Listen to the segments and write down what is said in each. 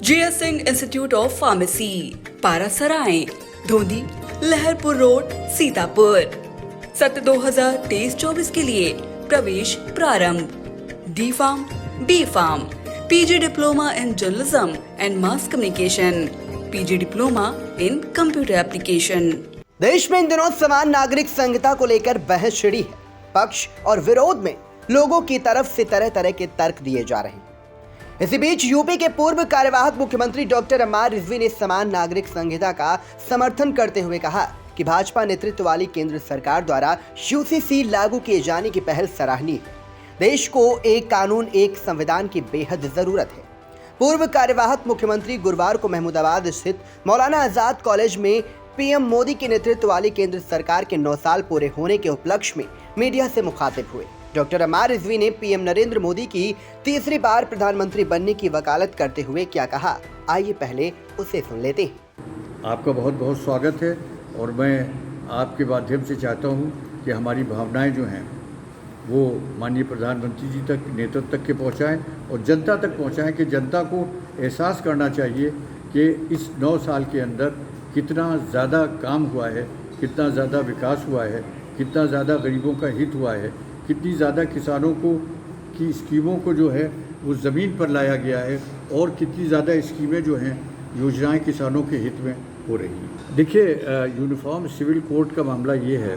GS Singh institute of pharmacy, Parasrai, Dhondi, Laharpur road, Sitapur. सत्र 2023-24 के लिए प्रवेश प्रारंभ। D pharm, B pharm, PG diploma in journalism and mass communication, PG diploma in computer application. देश में इन दिनों समान नागरिक संहिता को लेकर बहस छिड़ी है। पक्ष और विरोध में लोगों की तरफ से तरह तरह के तर्क दिए जा रहे हैं। इसी बीच यूपी के पूर्व कार्यवाहक मुख्यमंत्री डॉक्टर अम्मार रिजवी ने समान नागरिक संहिता का समर्थन करते हुए कहा कि भाजपा नेतृत्व वाली केंद्र सरकार द्वारा UCC लागू किए जाने की पहल सराहनीय है। देश को एक कानून, एक संविधान की बेहद जरूरत है। पूर्व कार्यवाहक मुख्यमंत्री गुरुवार को महमूदाबाद स्थित मौलाना आजाद कॉलेज में PM मोदी के नेतृत्व वाली केंद्र सरकार के 9 साल पूरे होने के उपलक्ष्य में मीडिया से मुखातिब हुए। डॉक्टर अम्मार रिजवी ने PM नरेंद्र मोदी की तीसरी बार प्रधानमंत्री बनने की वकालत करते हुए क्या कहा, आइए पहले उसे सुन लेते हैं। आपका बहुत बहुत स्वागत है और मैं आपके माध्यम से चाहता हूं कि हमारी भावनाएं जो हैं वो माननीय प्रधानमंत्री जी तक, नेतृत्व तक के पहुंचाएं और जनता तक पहुंचाएं कि जनता को एहसास करना चाहिए कि इस 9 साल के अंदर कितना ज़्यादा काम हुआ है, कितना ज़्यादा विकास हुआ है, कितना ज़्यादा गरीबों का हित हुआ है, कितनी ज़्यादा किसानों को की स्कीमों को जो है वो ज़मीन पर लाया गया है और कितनी ज़्यादा स्कीमें जो हैं, योजनाएं किसानों के हित में हो रही हैं। देखिए, यूनिफॉर्म सिविल कोड का मामला ये है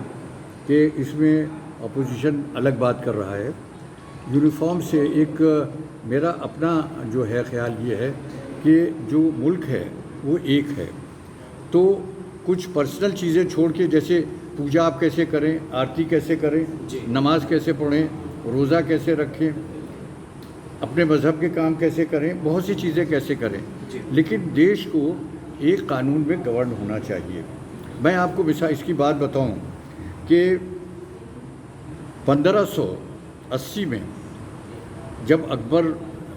कि इसमें अपोजिशन अलग बात कर रहा है। यूनिफॉर्म से एक मेरा अपना जो है ख्याल ये है कि जो मुल्क है वो एक है, तो कुछ पर्सनल चीज़ें छोड़ के, जैसे पूजा आप कैसे करें, आरती कैसे करें, नमाज कैसे पढ़ें, रोज़ा कैसे रखें, अपने मज़हब के काम कैसे करें, बहुत सी चीज़ें कैसे करें, लेकिन देश को एक कानून में गवर्न होना चाहिए। मैं आपको मिसाल इसकी बात बताऊं कि 1580 में जब अकबर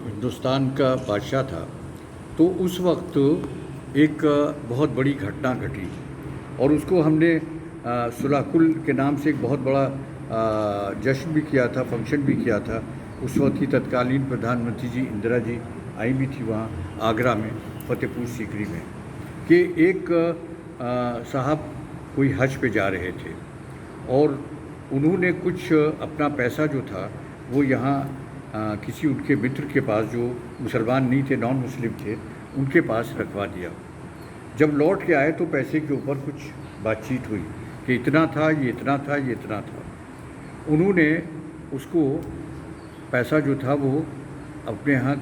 हिंदुस्तान का बादशाह था तो उस वक्त एक बहुत बड़ी घटना घटी और उसको हमने सुलाकुल के नाम से एक बहुत बड़ा जश्न भी किया था, फंक्शन भी किया था। उस वक्त की तत्कालीन प्रधानमंत्री जी इंदिरा जी आई भी थी वहाँ आगरा में, फतेहपुर सीकरी में, कि एक साहब कोई हज पे जा रहे थे और उन्होंने कुछ अपना पैसा जो था वो यहाँ किसी उनके मित्र के पास, जो मुसलमान नहीं थे, नॉन मुस्लिम थे, उनके पास रखवा दिया। जब लौट के आए तो पैसे के ऊपर कुछ बातचीत हुई कि इतना था, ये इतना था, ये इतना था। उन्होंने उसको पैसा जो था वो अपने यहाँ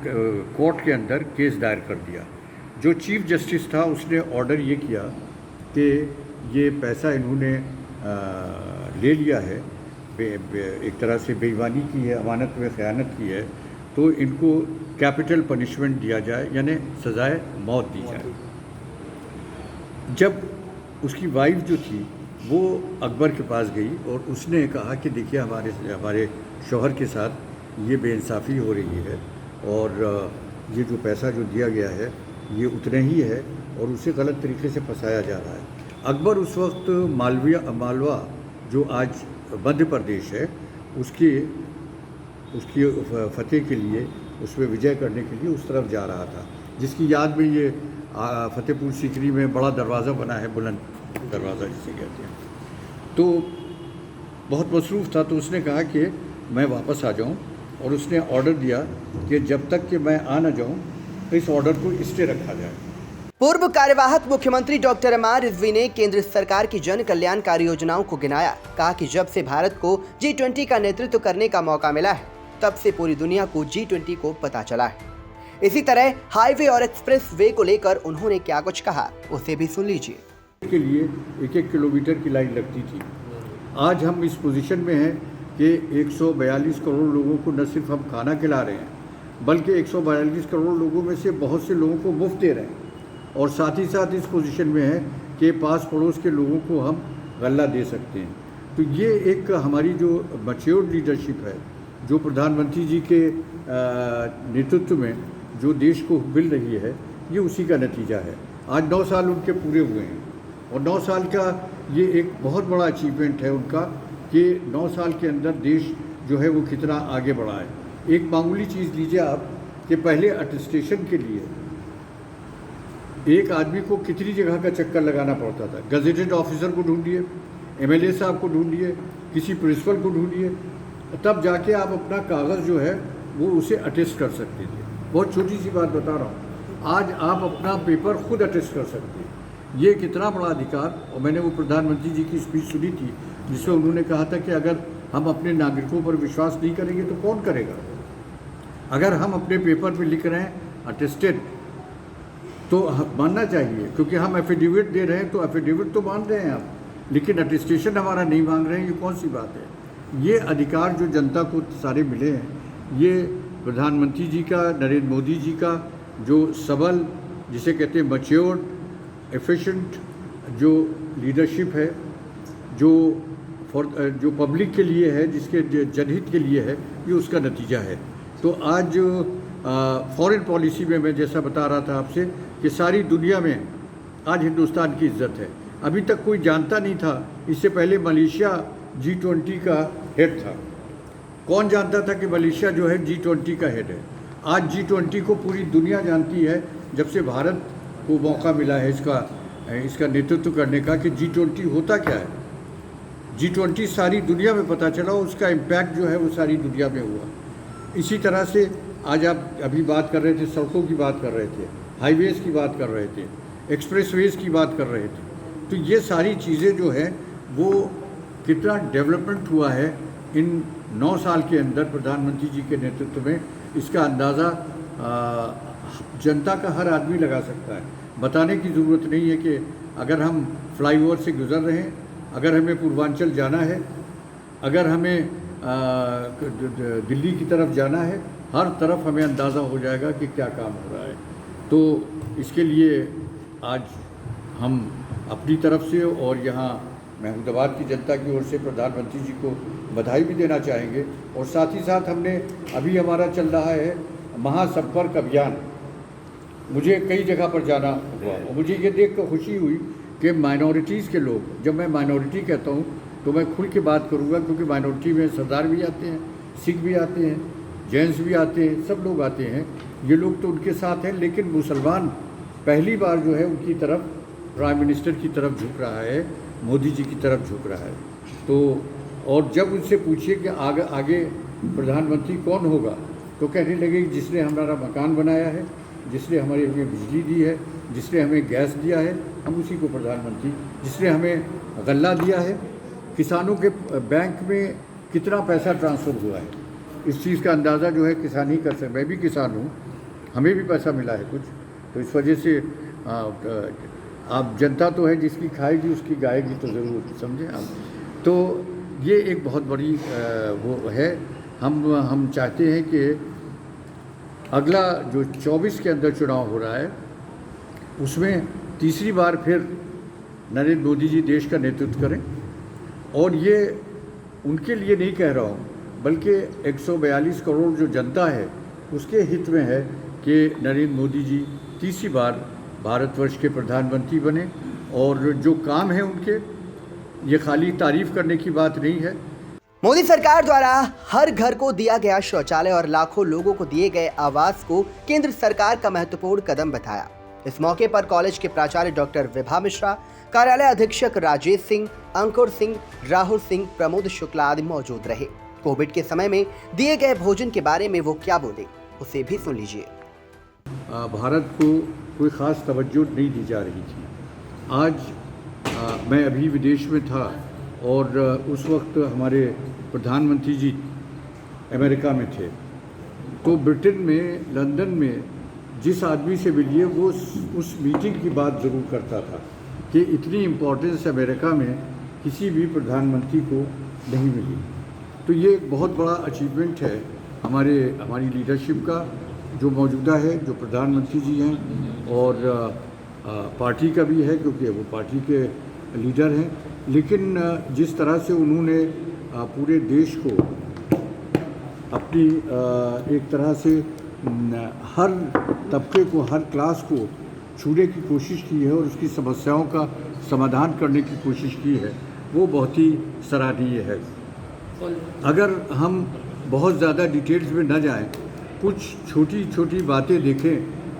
कोर्ट के अंदर केस दायर कर दिया। जो चीफ जस्टिस था उसने ऑर्डर ये किया कि ये पैसा इन्होंने ले लिया है, एक तरह से बेईमानी की है, अमानत में ख़यानत की है, तो इनको कैपिटल पनिशमेंट दिया जाए, यानी सज़ाए मौत दी जाए। जब उसकी वाइफ जो थी वो अकबर के पास गई और उसने कहा कि देखिए हमारे शौहर के साथ ये बेइंसाफ़ी हो रही है और ये जो पैसा जो दिया गया है ये उतने ही है और उसे गलत तरीके से फंसाया जा रहा है। अकबर उस वक्त मालवा जो आज मध्य प्रदेश है उसकी फतेह के लिए, उसमें विजय करने के लिए उस तरफ जा रहा था, जिसकी याद में ये फतेहपुर सीकरी में बड़ा दरवाज़ा बना है, बुलंद दरवाज़ा जिसे कहते हैं। तो बहुत मसरूफ़ था तो उसने कहा कि मैं वापस आ जाऊं और उसने ऑर्डर दिया कि जब तक कि मैं आ ना जाऊं इस ऑर्डर को स्टे रखा जाए। पूर्व कार्यवाहक मुख्यमंत्री डॉक्टर अम्मार रिजवी ने केंद्र सरकार की जन कल्याणकारी योजनाओं को गिनाया। कहा कि जब से भारत को G20 का नेतृत्व करने का मौका मिला है तब से पूरी दुनिया को G20 को पता चला है। इसी तरह हाईवे और एक्सप्रेस वे को लेकर उन्होंने क्या कुछ कहा, उसे भी सुन लीजिए। के लिए 1-1 किलोमीटर की लाइन लगती थी। आज हम इस पोजीशन में हैं कि 142 करोड़ लोगों को न सिर्फ हम खाना खिला रहे हैं बल्कि 142 करोड़ लोगों में से बहुत से लोगों को मुफ्त दे रहे हैं और साथ ही साथ इस पोजीशन में है कि पास पड़ोस के लोगों को हम गल्ला दे सकते हैं। तो ये एक हमारी जो मैच्योर्ड लीडरशिप है, जो प्रधानमंत्री जी के नेतृत्व में जो देश को मिल रही है, ये उसी का नतीजा है। आज 9 साल उनके पूरे हुए हैं और 9 साल का ये एक बहुत बड़ा अचीवमेंट है उनका कि 9 साल के अंदर देश जो है वो कितना आगे बढ़ा है। एक मामूली चीज़ लीजिए आप कि पहले अटेस्टेशन के लिए एक आदमी को कितनी जगह का चक्कर लगाना पड़ता था। गजेटेड ऑफिसर को ढूंढिए, एमएलए साहब को ढूंढिए, किसी प्रिंसिपल को ढूंढिए, तब जाके आप अपना कागज़ जो है वो उसे अटेस्ट कर सकते थे। बहुत छोटी सी बात बता रहा हूँ, आज आप अपना पेपर खुद अटेस्ट कर सकते हैं। ये कितना बड़ा अधिकार। और मैंने वो प्रधानमंत्री जी की स्पीच सुनी थी जिसमें उन्होंने कहा था कि अगर हम अपने नागरिकों पर विश्वास नहीं करेंगे तो कौन करेगा। अगर हम अपने पेपर पे लिख रहे हैं अटेस्टेड तो मानना चाहिए, क्योंकि हम एफिडेविट दे रहे हैं तो एफिडेविट तो मान रहे हैं आप, लेकिन अटेस्टेशन हमारा नहीं मांग रहे हैं। ये कौन सी बात है। ये अधिकार जो जनता को सारे मिले हैं, ये प्रधानमंत्री जी का, नरेंद्र मोदी जी का जो सबल, जिसे कहते हैं मैच्योर्ड, एफिशिएंट जो लीडरशिप है, जो पब्लिक के लिए है, जिसके जनहित के लिए है, ये उसका नतीजा है। तो आज फॉरेन पॉलिसी में मैं जैसा बता रहा था आपसे कि सारी दुनिया में आज हिंदुस्तान की इज्जत है। अभी तक कोई जानता नहीं था, इससे पहले मलेशिया G20 का हेड था। कौन जानता था कि मलेशिया जो है G20 का हेड है। आज G20 को पूरी दुनिया जानती है, जब से भारत को मौका मिला है इसका नेतृत्व करने का, कि G20 होता क्या है। G20 सारी दुनिया में पता चला, उसका इम्पैक्ट जो है वो सारी दुनिया में हुआ। इसी तरह से आज आप अभी बात कर रहे थे, सड़कों की बात कर रहे थे, हाईवेज़ की बात कर रहे थे, एक्सप्रेसवेज़ की बात कर रहे थे। तो ये सारी चीज़ें जो है वो कितना डेवलपमेंट हुआ है इन 9 साल के अंदर प्रधानमंत्री जी के नेतृत्व में, इसका अंदाज़ा जनता का हर आदमी लगा सकता है। बताने की ज़रूरत नहीं है कि अगर हम फ्लाईओवर से गुज़र रहे हैं, अगर हमें पूर्वांचल जाना है, अगर हमें दिल्ली की तरफ जाना है, हर तरफ हमें अंदाज़ा हो जाएगा कि क्या काम हो रहा है। तो इसके लिए आज हम अपनी तरफ से और यहाँ महमूदाबाद की जनता की ओर से प्रधानमंत्री जी को बधाई भी देना चाहेंगे। और साथ ही साथ हमने अभी हमारा चल रहा है महासंपर्क अभियान। मुझे कई जगह पर जाना हुआ और मुझे ये देख कर खुशी हुई कि माइनॉरिटीज़ के लोग, जब मैं माइनॉरिटी कहता हूँ तो मैं खुल के बात करूँगा, क्योंकि माइनॉरिटी में सरदार भी आते हैं, सिख भी आते हैं, जैन्स भी आते हैं, सब लोग आते हैं। ये लोग तो उनके साथ हैं, लेकिन मुसलमान पहली बार जो है उनकी तरफ, प्राइम मिनिस्टर की तरफ झुक रहा है, मोदी जी की तरफ झुक रहा है। तो और जब उनसे पूछिए कि आगे प्रधानमंत्री कौन होगा, तो कहने लगे जिसने हमारा मकान बनाया है, जिसने हमारे लिए बिजली दी है, जिसने हमें गैस दिया है, हम उसी को प्रधानमंत्री, जिसने हमें गल्ला दिया है, किसानों के बैंक में कितना पैसा ट्रांसफ़र हुआ है, इस चीज़ का अंदाज़ा जो है किसान ही कर सकते। मैं भी किसान हूँ, हमें भी पैसा मिला है कुछ, तो इस वजह से आप जनता तो है जिसकी खाएगी उसकी गाएगी, तो ज़रूर समझें आप। तो ये एक बहुत बड़ी वो है। हम चाहते हैं कि अगला जो 24 के अंदर चुनाव हो रहा है उसमें तीसरी बार फिर नरेंद्र मोदी जी देश का नेतृत्व करें। और ये उनके लिए नहीं कह रहा हूँ, बल्कि 142 करोड़ जो जनता है उसके हित में है कि नरेंद्र मोदी जी तीसरी बार भारतवर्ष के प्रधानमंत्री बने। और जो काम है उनके, ये खाली तारीफ करने की बात नहीं है। मोदी सरकार द्वारा हर घर को दिया गया शौचालय और लाखों लोगों को दिए गए आवास को केंद्र सरकार का महत्वपूर्ण कदम बताया। इस मौके पर कॉलेज के प्राचार्य डॉक्टर विभा मिश्रा, कार्यालय अधीक्षक राजेश सिंह, अंकुर सिंह, राहुल सिंह, प्रमोद शुक्ला आदि मौजूद रहे। कोविड के समय में दिए गए भोजन के बारे में वो क्या बोले, उसे भी सुन लीजिए। भारत को कोई ख़ास तवज्जो नहीं दी जा रही थी। आज मैं अभी विदेश में था और उस वक्त हमारे प्रधानमंत्री जी अमेरिका में थे, तो ब्रिटेन में, लंदन में जिस आदमी से मिलिए वो उस मीटिंग की बात ज़रूर करता था कि इतनी इम्पोर्टेंस अमेरिका में किसी भी प्रधानमंत्री को नहीं मिली। तो ये एक बहुत बड़ा अचीवमेंट है हमारी लीडरशिप का, जो मौजूदा है, जो प्रधानमंत्री जी हैं, और पार्टी का भी है क्योंकि वो पार्टी के लीडर हैं। लेकिन जिस तरह से उन्होंने पूरे देश को अपनी एक तरह से हर तबके को, हर क्लास को छूने की कोशिश की है और उसकी समस्याओं का समाधान करने की कोशिश की है, वो बहुत ही सराहनीय है। अगर हम बहुत ज़्यादा डिटेल्स में न जाएं, कुछ छोटी छोटी बातें देखें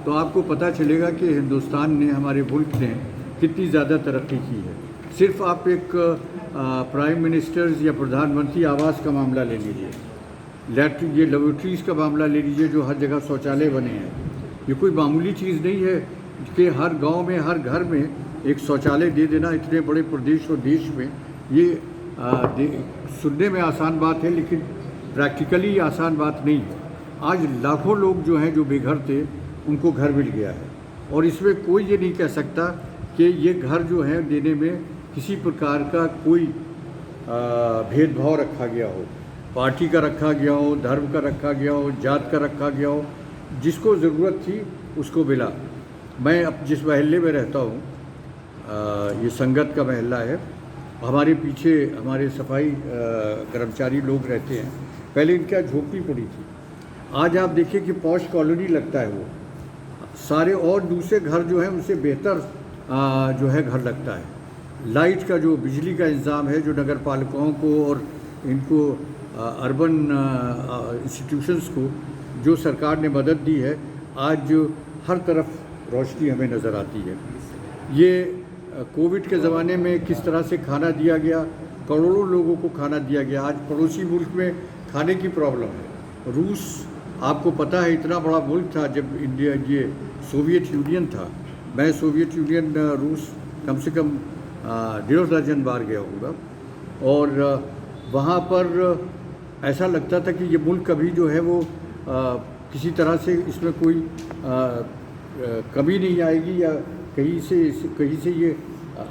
तो आपको पता चलेगा कि हिंदुस्तान ने, हमारे मुल्क ने कितनी ज़्यादा तरक्की की है। सिर्फ आप एक प्राइम मिनिस्टर्स या प्रधानमंत्री आवास का मामला ले लीजिए, ये लेबोरेटरीज़ का मामला ले लीजिए, जो हर जगह शौचालय बने हैं। ये कोई मामूली चीज़ नहीं है कि हर गांव में, हर घर में एक शौचालय दे देना इतने बड़े प्रदेश और देश में। ये सुनने में आसान बात है, लेकिन प्रैक्टिकली आसान बात नहीं है। आज लाखों लोग जो हैं, जो बेघर थे, उनको घर मिल गया है, और इसमें कोई ये नहीं कह सकता कि ये घर जो है देने में किसी प्रकार का कोई भेदभाव रखा गया हो, पार्टी का रखा गया हो, धर्म का रखा गया हो, जात का रखा गया हो। जिसको ज़रूरत थी उसको मिला। मैं अब जिस महल्ले में रहता हूँ, ये संगत का महल्ला है, हमारे पीछे हमारे सफाई कर्मचारी लोग रहते हैं। पहले इनका झोपड़ी पड़ी थी, आज आप देखिए कि पॉश कॉलोनी लगता है। वो सारे और दूसरे घर जो हैं उनसे बेहतर जो है घर लगता है। लाइट का, जो बिजली का इंतज़ाम है, जो नगर पालिकाओं को और इनको अर्बन इंस्टीट्यूशंस को जो सरकार ने मदद दी है, आज हर तरफ रोशनी हमें नज़र आती है। ये कोविड के ज़माने में किस तरह से खाना दिया गया, करोड़ों लोगों को खाना दिया गया। आज पड़ोसी मुल्क में खाने की प्रॉब्लम है। रूस, आपको पता है, इतना बड़ा मुल्क था जब इंडिया, ये सोवियत यूनियन था। मैं सोवियत यूनियन, रूस कम से कम 1.5 दर्जन बार गया होगा, और वहाँ पर ऐसा लगता था कि ये मुल्क कभी जो है वो किसी तरह से इसमें कोई कमी नहीं आएगी, या कहीं से ये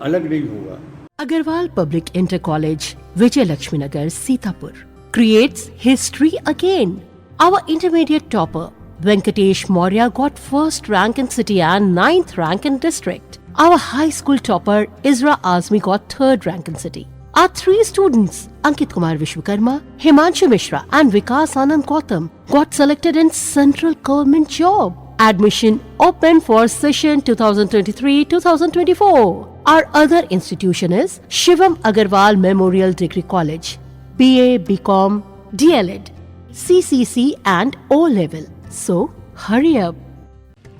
अलग नहीं होगा। Agarwal Public Inter College, Vijay Lakshmi Nagar, Sitapur, creates history again. Our intermediate topper, Venkatesh Maurya, got first rank in city and 9th rank in district. Our high school topper, Isra Azmi, got 3rd rank in city. Our 3 students, Ankit Kumar Vishwakarma, Himanshu Mishra and Vikas Anand Gautam, got selected in central government job. Admission open for session 2023-2024. Our other institution is Shivam Agarwal Memorial Degree College, BA, BCom, DLED, CCC and O level. So hurry up.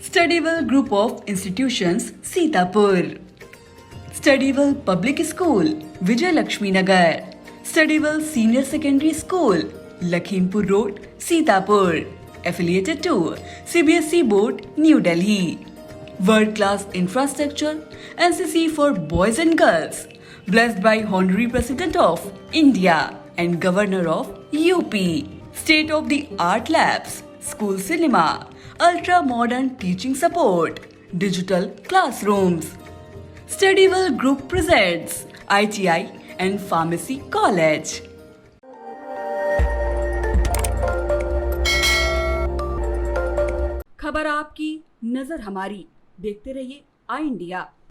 Studyville Group of Institutions, Sitapur. Studyville Public School, Vijay Lakshmi Nagar. Studyville Senior Secondary School, Lakhimpur Road, Sitapur. Affiliated to CBSE Board, New Delhi. World-class infrastructure, NCC for boys and girls. Blessed by Honorary President of India and Governor of UP. State-of-the-art labs, school cinema, ultra-modern teaching support, digital classrooms. Studyville Group presents ITI and Pharmacy College. खबर आपकी, नजर हमारी। देखते रहिए आई India.